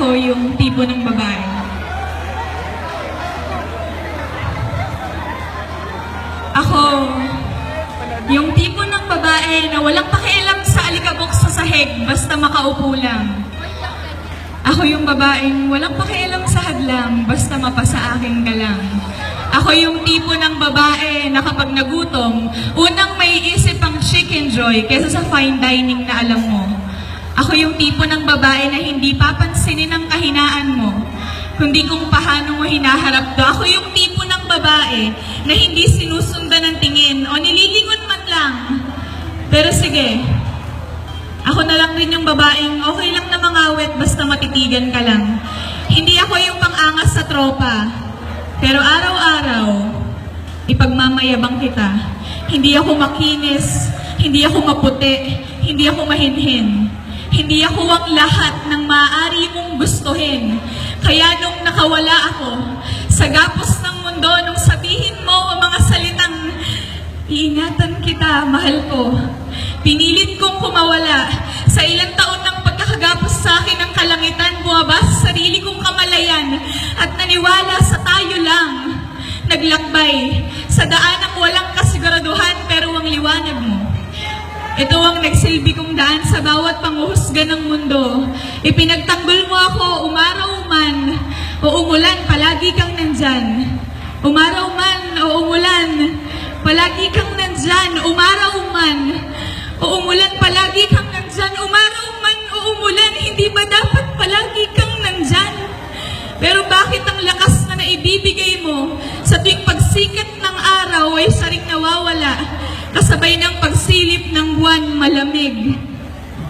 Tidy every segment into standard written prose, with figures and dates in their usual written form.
ako yung tipo ng babae. Ako, yung tipo ng babae na walang pakialam sa alikabok sa sahig basta makaupo lang. Ako yung babaeng walang pakialam sa hadlang basta mapasa akin ka lang. Ako yung tipo ng babae na kapag nagutom, unang may isip ang chicken joy kesa sa fine dining na alam mo. Ako yung tipo ng babae na hindi papansinin ang kahinaan mo, kundi kung paano mo hinaharap to. Ako yung tipo ng babae na hindi sinusundan ng tingin o nililingon man lang. Pero sige, ako na lang rin yung babaeng okay lang na mangawit basta matitigan ka lang. Hindi ako yung pang-angas sa tropa, pero araw-araw, ipagmamayabang kita. Hindi ako makinis, hindi ako maputi, hindi ako mahinhin. Hindi ako ang lahat ng maaari mong gustuhin. Kaya nung nakawala ako, sa gapos ng mundo, nung sabihin mo ang mga salitang, iingatan kita, mahal ko. Pinilit kong kumawala. Sa ilang taon ng pagkakagapos sa akin ng kalangitan, buwaba sa sarili kong kamalayan at naniwala sa tayo lang. Naglakbay sa daan ng walang kasiguraduhan pero ang liwanag mo. Ito ang nagsilbi kong daan sa bawat panghuhusga ng mundo. Ipinagtanggol mo ako, umaraw man o umulan, palagi kang nandyan. Umaraw man o umulan, palagi kang nandyan. Umaraw man o umulan, palagi kang nandyan. Umaraw man o umulan, hindi ba dapat palagi kang nandyan? Pero bakit ang lakas na naibibigay mo sa tuwing pagsikat ng araw ay saring nawawala? Kasabay ng pagsilip ng buwan, malamig,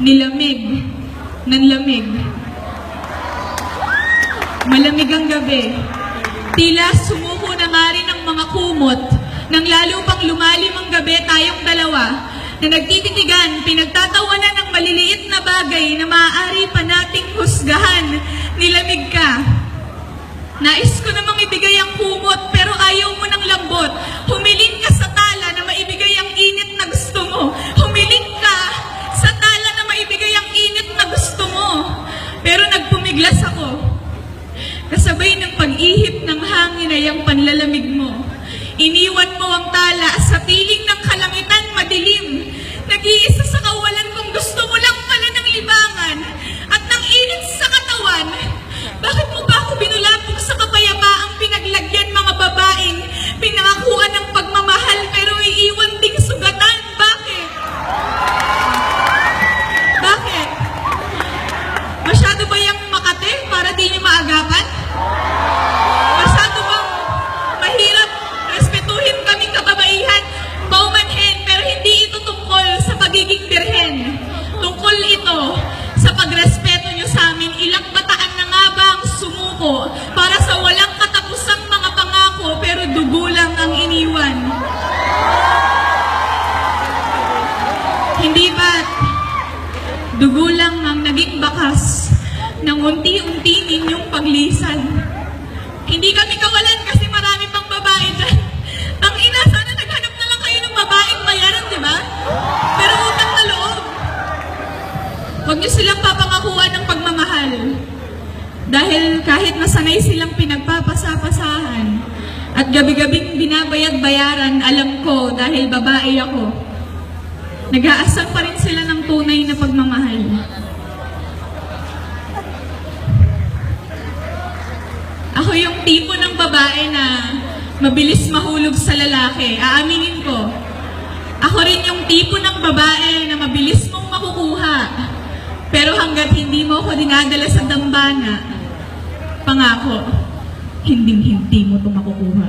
nilamig, nanlamig. Malamig ang gabi. Tila sumuko na nga rin ang mga kumot. Nang lalo pang lumalim ang gabi, tayong dalawa na nagtititigan, pinagtatawanan ng maliliit na bagay na maaari pa nating husgahan. Nilamig ka. Nais ko namang ibigay ang kumot, pero ayaw mo ng lambot. Humiling ka sa tala na maibigay ang init na gusto mo. Humiling ka sa tala na maibigay ang init na gusto mo. Pero nagpumiglas ako. Kasabay ng pag-ihip ng hangin ay ang panlalamig mo. Iniwan mo ang tala sa piling ng kalangitan madilim. Nag-iisa sa kawalan kung gusto mo lang pala ng libangan at ng init sa katawan. Bakit mo ba ako binulabog sa kapayapaang pinaglagyan mga babaeng pinangakuan ng pagmamahal pero iiwan ding sugatan? Bakit? Bakit? Masyado ba yung Makate para di niyo maagapan? Masyado bang mahirap respetuhin kaming kababaihan, paumanhin, pero hindi ito tungkol sa pagiging birhen. Tungkol ito sa pagrespeto nyo sa amin. Ilang bataan na nga ba ang sumuko para sa walang katapusang mga pangako pero dugo lang ang iniwan? Hindi ba't dugo lang ang naging bakas ng unti-unti ninyong paglisan? Hindi kami kawalan kasi marami pang babae dyan. Ang ina, sana naghanap na lang kayo ng babaeng bayaran, di ba? Pero utang na loob. Huwag niyo silang papangakuan ng pagmamahal. Dahil kahit nasanay silang pinagpapasapasahan at gabi-gabing binabayad-bayaran, alam ko dahil babae ako, nag-aasal pa rin sila ng tunay na pagmamahal. Ako yung tipo ng babae na mabilis mahulog sa lalaki. Aaminin ko. Ako rin yung tipo ng babae na mabilis mong makukuha. Pero hanggat hindi mo ako dinadala sa dambana, pangako, hinding-hindi mo ito makukuha.